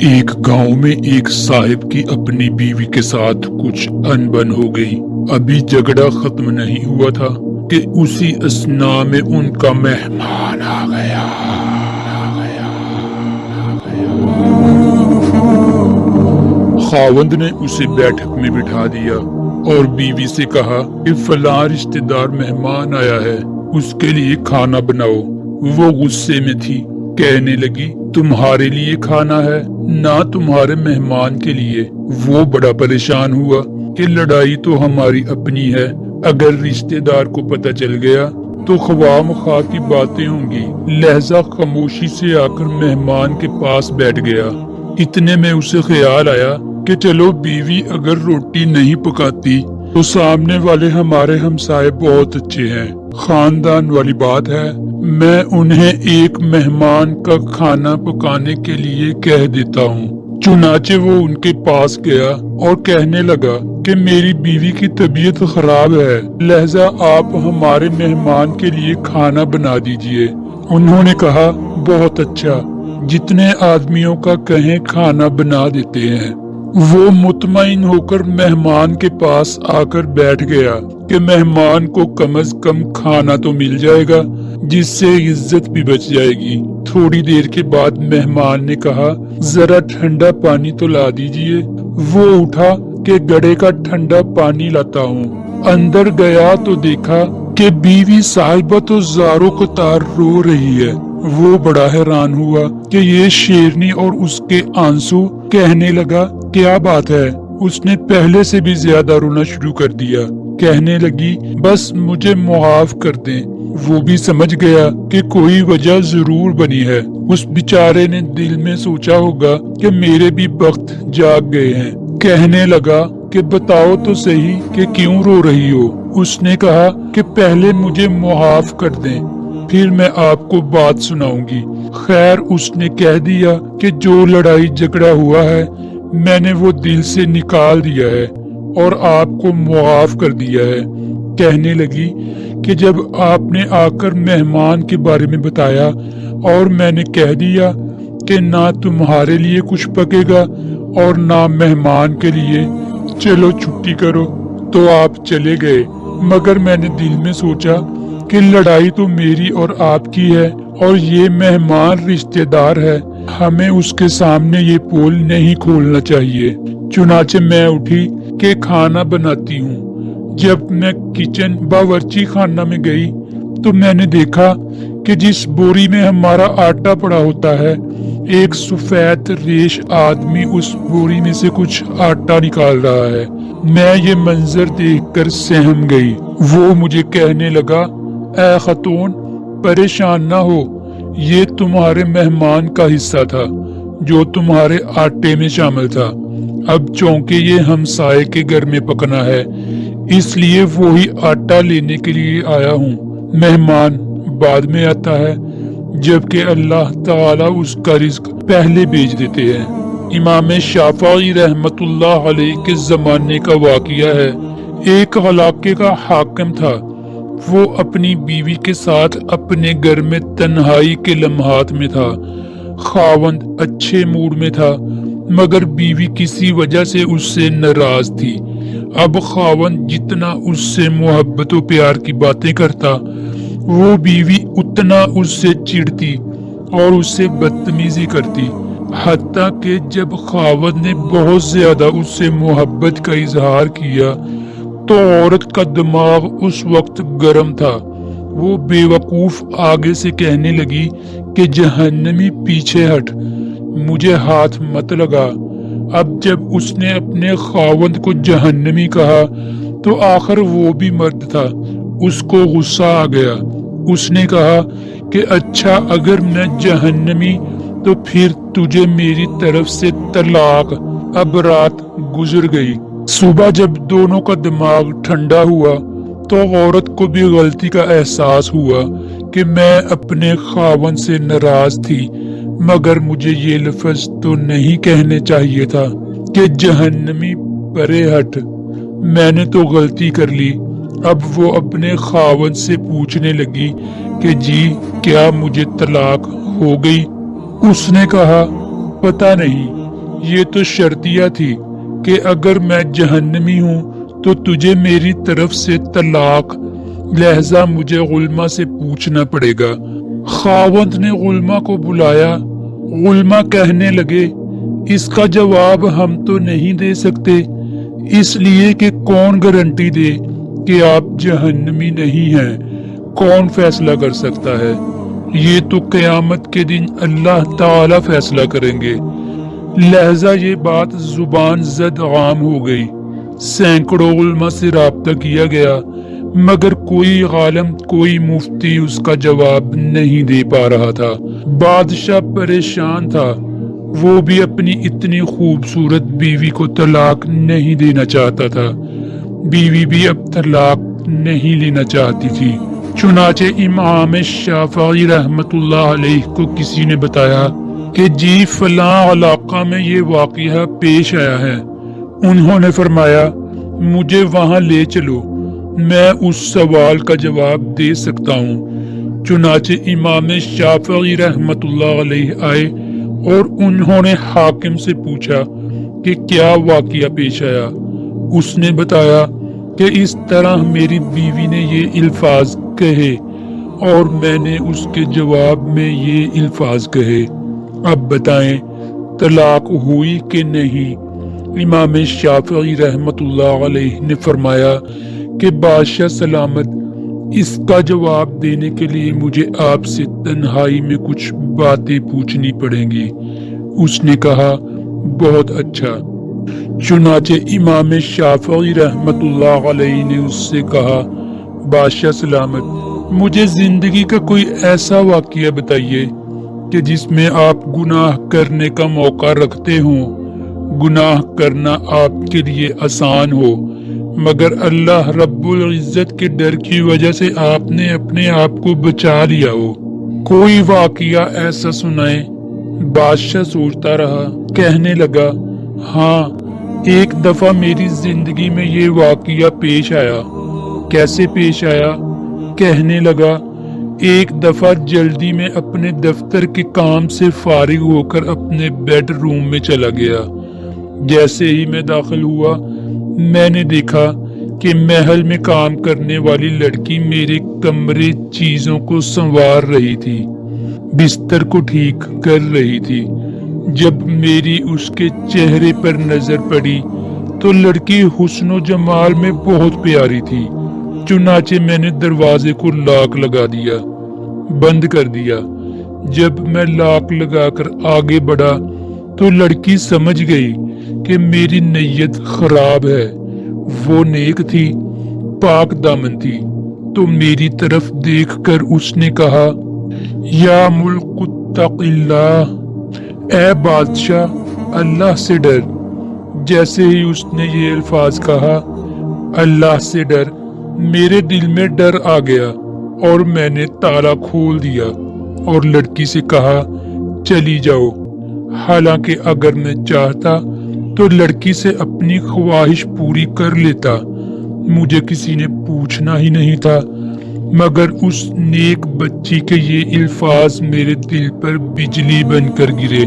ایک گاؤں میں ایک صاحب کی اپنی بیوی کے ساتھ کچھ انبن ہو گئی۔ ابھی جھگڑا ختم نہیں ہوا تھا کہ اسی اثناء میں ان کا مہمان آ گیا۔ خاوند نے اسے بیٹھک میں بٹھا دیا اور بیوی سے کہا کہ فلاں رشتہ دار مہمان آیا ہے، اس کے لیے کھانا بناؤ۔ وہ غصے میں تھی، کہنے لگی تمہارے لیے کھانا ہے نہ تمہارے مہمان کے لیے۔ وہ بڑا پریشان ہوا کہ لڑائی تو ہماری اپنی ہے، اگر رشتہ دار کو پتہ چل گیا تو خواہ مخواہ کی باتیں ہوں گی، لہذا خاموشی سے آ کر مہمان کے پاس بیٹھ گیا۔ اتنے میں اسے خیال آیا کہ چلو بیوی اگر روٹی نہیں پکاتی تو سامنے والے ہمارے ہمسائے بہت اچھے ہیں، خاندان والی بات ہے، میں انہیں ایک مہمان کا کھانا پکانے کے لیے کہہ دیتا ہوں۔ چنانچہ وہ ان کے پاس گیا اور کہنے لگا کہ میری بیوی کی طبیعت خراب ہے، لہذا آپ ہمارے مہمان کے لیے کھانا بنا دیجئے۔ انہوں نے کہا بہت اچھا، جتنے آدمیوں کا کہیں کھانا بنا دیتے ہیں۔ وہ مطمئن ہو کر مہمان کے پاس آ کر بیٹھ گیا کہ مہمان کو کم از کم کھانا تو مل جائے گا، جس سے عزت بھی بچ جائے گی۔ تھوڑی دیر کے بعد مہمان نے کہا ذرا ٹھنڈا پانی تو لا دیجئے۔ وہ اٹھا کہ گڑھے کا ٹھنڈا پانی لاتا ہوں۔ اندر گیا تو دیکھا کہ بیوی صاحبہ تو زاروں قطار رو رہی ہے۔ وہ بڑا حیران ہوا کہ یہ شیرنی اور اس کے آنسو، کہنے لگا کیا بات ہے؟ اس نے پہلے سے بھی زیادہ رونا شروع کر دیا، کہنے لگی بس مجھے معاف کر دیں۔ وہ بھی سمجھ گیا کہ کوئی وجہ ضرور بنی ہے۔ اس بیچارے نے دل میں سوچا ہوگا کہ میرے بھی وقت جاگ گئے ہیں۔ کہنے لگا کہ بتاؤ تو صحیح کہ کیوں رو رہی ہو؟ اس نے کہا کہ پہلے مجھے معاف کر دیں، پھر میں آپ کو بات سناؤں گی۔ خیر اس نے کہہ دیا کہ جو لڑائی جھگڑا ہوا ہے میں نے وہ دل سے نکال دیا ہے اور آپ کو معاف کر دیا ہے۔ کہنے لگی کہ جب آپ نے آ کر مہمان کے بارے میں بتایا اور میں نے کہہ دیا کہ نہ تمہارے لیے کچھ پکے گا اور نہ مہمان کے لیے، چلو چھٹی کرو، تو آپ چلے گئے۔ مگر میں نے دل میں سوچا کہ لڑائی تو میری اور آپ کی ہے اور یہ مہمان رشتہ دار ہے، ہمیں اس کے سامنے یہ پول نہیں کھولنا چاہیے۔ چنانچہ میں اٹھی کہ کھانا بناتی ہوں۔ جب میں کچن باورچی خانہ میں گئی تو میں نے دیکھا کہ جس بوری میں ہمارا آٹا پڑا ہوتا ہے، ایک سفید ریش آدمی اس بوری میں سے کچھ آٹا نکال رہا ہے۔ میں یہ منظر دیکھ کر سہم گئی۔ وہ مجھے کہنے لگا اے خاتون پریشان نہ ہو، یہ تمہارے مہمان کا حصہ تھا جو تمہارے آٹے میں شامل تھا۔ اب چونکہ یہ ہمسائے کے گھر میں پکنا ہے اس لیے وہی آٹا لینے کے لیے آیا ہوں۔ مہمان بعد میں آتا ہے جبکہ اللہ تعالیٰ اس کا رزق پہلے بھیج دیتے ہیں۔ امام شافعی رحمت اللہ علیہ کے زمانے کا واقعہ ہے۔ ایک علاقے کا حاکم تھا، وہ اپنی بیوی کے ساتھ اپنے گھر میں تنہائی کے لمحات میں تھا۔ خاوند اچھے موڈ میں تھا مگر بیوی کسی وجہ سے اس سے ناراض تھی۔ اب خاوند جتنا اس سے محبت و پیار کی باتیں کرتا، وہ بیوی اتنا اس سے چڑھتی اور اس سے بدتمیزی کرتی، حتیٰ کہ جب خاوند نے بہت زیادہ اس سے محبت کا اظہار کیا تو عورت کا دماغ اس وقت گرم تھا۔ وہ بے وقوف آگے سے کہنے لگی کہ جہنمی پیچھے ہٹ، مجھے ہاتھ مت لگا۔ اب جب اس نے اپنے خاوند کو جہنمی کہا تو آخر وہ بھی مرد تھا، اس کو غصہ آ گیا۔ اس نے کہا کہ اچھا اگر میں جہنمی تو پھر تجھے میری طرف سے طلاق۔ اب رات گزر گئی۔ صبح جب دونوں کا دماغ ٹھنڈا ہوا تو عورت کو بھی غلطی کا احساس ہوا کہ میں اپنے خاوند سے ناراض تھی مگر مجھے یہ لفظ تو نہیں کہنے چاہیے تھا کہ جہنمی پرے ہٹ، میں نے تو غلطی کر لی۔ اب وہ اپنے خاوند سے پوچھنے لگی کہ جی کیا مجھے طلاق ہو گئی؟ اس نے کہا پتہ نہیں، یہ تو شرطیہ تھی کہ اگر میں جہنمی ہوں تو تجھے میری طرف سے طلاق، لہذا مجھے غلمہ سے پوچھنا پڑے گا۔ خاوند نے غلمہ کو بلایا۔ غلمہ کہنے لگے اس کا جواب ہم تو نہیں دے سکتے، اس لیے کہ کون گارنٹی دے کہ آپ جہنمی نہیں ہیں؟ کون فیصلہ کر سکتا ہے؟ یہ تو قیامت کے دن اللہ تعالی فیصلہ کریں گے۔ لہذا یہ بات زبان زد عام ہو گئی۔ سینکڑوں علماء سے رابطہ کیا گیا، مگر کوئی عالم، کوئی مفتی اس کا جواب نہیں دے پا رہا تھا۔ بادشاہ پریشان تھا، وہ بھی اپنی اتنی خوبصورت بیوی کو طلاق نہیں دینا چاہتا تھا، بیوی بھی اب طلاق نہیں لینا چاہتی تھی۔ چنانچہ امام شافعی رحمت اللہ علیہ کو کسی نے بتایا کہ جی فلاں علاقہ میں یہ واقعہ پیش آیا ہے۔ انہوں نے فرمایا مجھے وہاں لے چلو، میں اس سوال کا جواب دے سکتا ہوں۔ چنانچہ امام شافعی رحمت اللہ علیہ آئے اور انہوں نے حاکم سے پوچھا کہ کیا واقعہ پیش آیا۔ اس نے بتایا کہ اس طرح میری بیوی نے یہ الفاظ کہے اور میں نے اس کے جواب میں یہ الفاظ کہے، اب بتائیں طلاق ہوئی کہ نہیں؟ امام شافعی رحمت اللہ علیہ نے فرمایا کہ بادشاہ سلامت، اس کا جواب دینے کے لیے مجھے آپ سے تنہائی میں کچھ باتیں پوچھنی پڑیں گی۔ اس نے کہا بہت اچھا۔ چنانچہ امام شافعی رحمت اللہ علیہ نے اس سے کہا بادشاہ سلامت، مجھے زندگی کا کوئی ایسا واقعہ بتائیے کہ جس میں آپ گناہ کرنے کا موقع رکھتے ہوں، گناہ کرنا آپ کے لیے آسان ہو، مگر اللہ رب العزت کے ڈر کی وجہ سے آپ نے اپنے آپ کو بچا لیا ہو۔ کوئی واقعہ ایسا سنائے۔ بادشاہ سوچتا رہا، کہنے لگا ہاں، ایک دفعہ میری زندگی میں یہ واقعہ پیش آیا۔ کیسے پیش آیا؟ کہنے لگا ایک دفعہ جلدی میں اپنے دفتر کے کام سے فارغ ہو کر اپنے بیڈ روم میں چلا گیا۔ جیسے ہی میں داخل ہوا، میں نے دیکھا کہ محل میں کام کرنے والی لڑکی میرے کمرے چیزوں کو سنوار رہی تھی، بستر کو ٹھیک کر رہی تھی۔ جب میری اس کے چہرے پر نظر پڑی تو لڑکی حسن و جمال میں بہت پیاری تھی۔ چنانچہ میں نے دروازے کو لاک لگا دیا، بند کر دیا۔ جب میں لاک لگا کر آگے بڑھا تو لڑکی سمجھ گئی کہ میری نیت خراب ہے۔ وہ نیک تھی، پاک دامن تھی، تو میری طرف دیکھ کر اس نے کہا یا ملک اتق اللہ، اے بادشاہ اللہ سے ڈر۔ جیسے ہی اس نے یہ الفاظ کہا اللہ سے ڈر، میرے دل میں ڈر آ گیا اور میں نے تالا کھول دیا اور لڑکی سے کہا چلی جاؤ۔ حالانکہ اگر میں چاہتا تو لڑکی سے اپنی خواہش پوری کر لیتا، مجھے کسی نے پوچھنا ہی نہیں تھا، مگر اس نیک بچی کے یہ الفاظ میرے دل پر بجلی بن کر گرے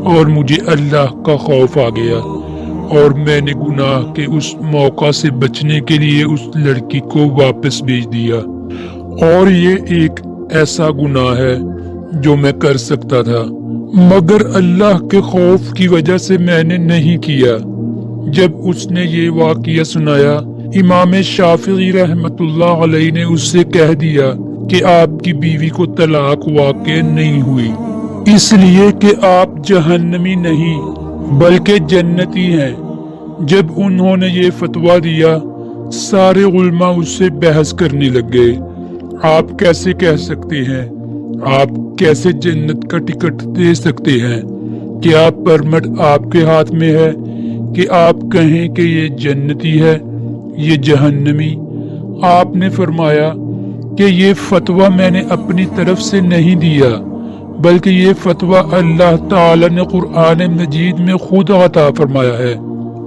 اور مجھے اللہ کا خوف آ گیا، اور میں نے گناہ کے اس موقع سے بچنے کے لیے اس لڑکی کو واپس بھیج دیا۔ اور یہ ایک ایسا گناہ ہے جو میں کر سکتا تھا، مگر اللہ کے خوف کی وجہ سے میں نے نہیں کیا۔ جب اس نے یہ واقعہ سنایا، امام شافعی رحمت اللہ علیہ نے اس سے کہہ دیا کہ آپ کی بیوی کو طلاق واقع نہیں ہوئی، اس لیے کہ آپ جہنمی نہیں بلکہ جنتی ہیں۔ جب انہوں نے یہ فتویٰ دیا، سارے علماء اس سے بحث کرنے لگ گئے۔ آپ کیسے کہہ سکتے ہیں؟ آپ کیسے جنت کا ٹکٹ دے سکتے ہیں؟ کیا پرمٹ آپ کے ہاتھ میں ہے کہ آپ کہیں کہ یہ جنتی ہے، یہ جہنمی؟ آپ نے فرمایا کہ یہ فتویٰ میں نے اپنی طرف سے نہیں دیا، بلکہ یہ فتویٰ اللہ تعالی نے قرآن مجید میں خود عطا فرمایا ہے۔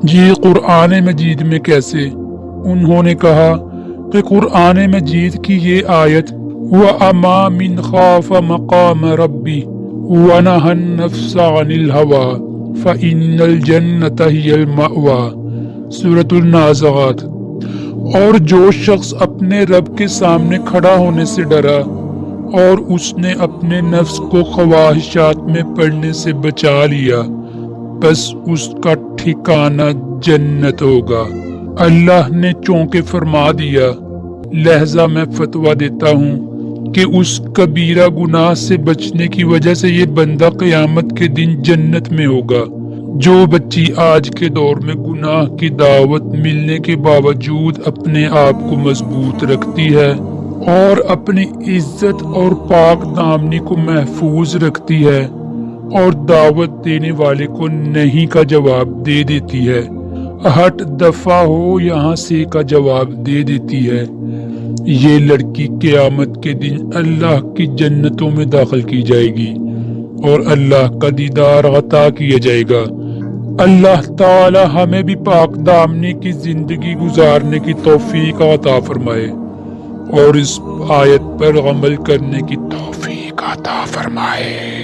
جی قرآن مجید میں کیسے؟ انہوں نے کہا کہ قرآن مجید کی یہ آیت وَأَمَا مِنْ خَافَ مَقَامَ رَبِّ وَنَهَى النَّفْسَ عَنِ الْهَوَىٰ فَإِنَّ الْجَنَّةَ هِيَ الْمَأْوَى سورۃ النازعات۔ اور جو شخص اپنے رب کے سامنے کھڑا ہونے سے ڈرا اور اس نے اپنے نفس کو خواہشات میں پڑنے سے بچا لیا، بس اس کا ٹھکانہ جنت ہوگا۔ اللہ نے چونکہ فرما دیا، لہذا میں فتویٰ دیتا ہوں کہ اس کبیرہ گناہ سے بچنے کی وجہ سے یہ بندہ قیامت کے دن جنت میں ہوگا۔ جو بچی آج کے دور میں گناہ کی دعوت ملنے کے باوجود اپنے آپ کو مضبوط رکھتی ہے اور اپنی عزت اور پاک دامنی کو محفوظ رکھتی ہے اور دعوت دینے والے کو نہیں کا جواب دے دیتی ہے، ہٹ دفع ہو یہاں سے کا جواب دے دیتی ہے، یہ لڑکی قیامت کے دن اللہ کی جنتوں میں داخل کی جائے گی اور اللہ کا دیدار عطا کیا جائے گا۔ اللہ تعالی ہمیں بھی پاک دامنی کی زندگی گزارنے کی توفیق عطا فرمائے اور اس آیت پر عمل کرنے کی توفیق عطا فرمائے۔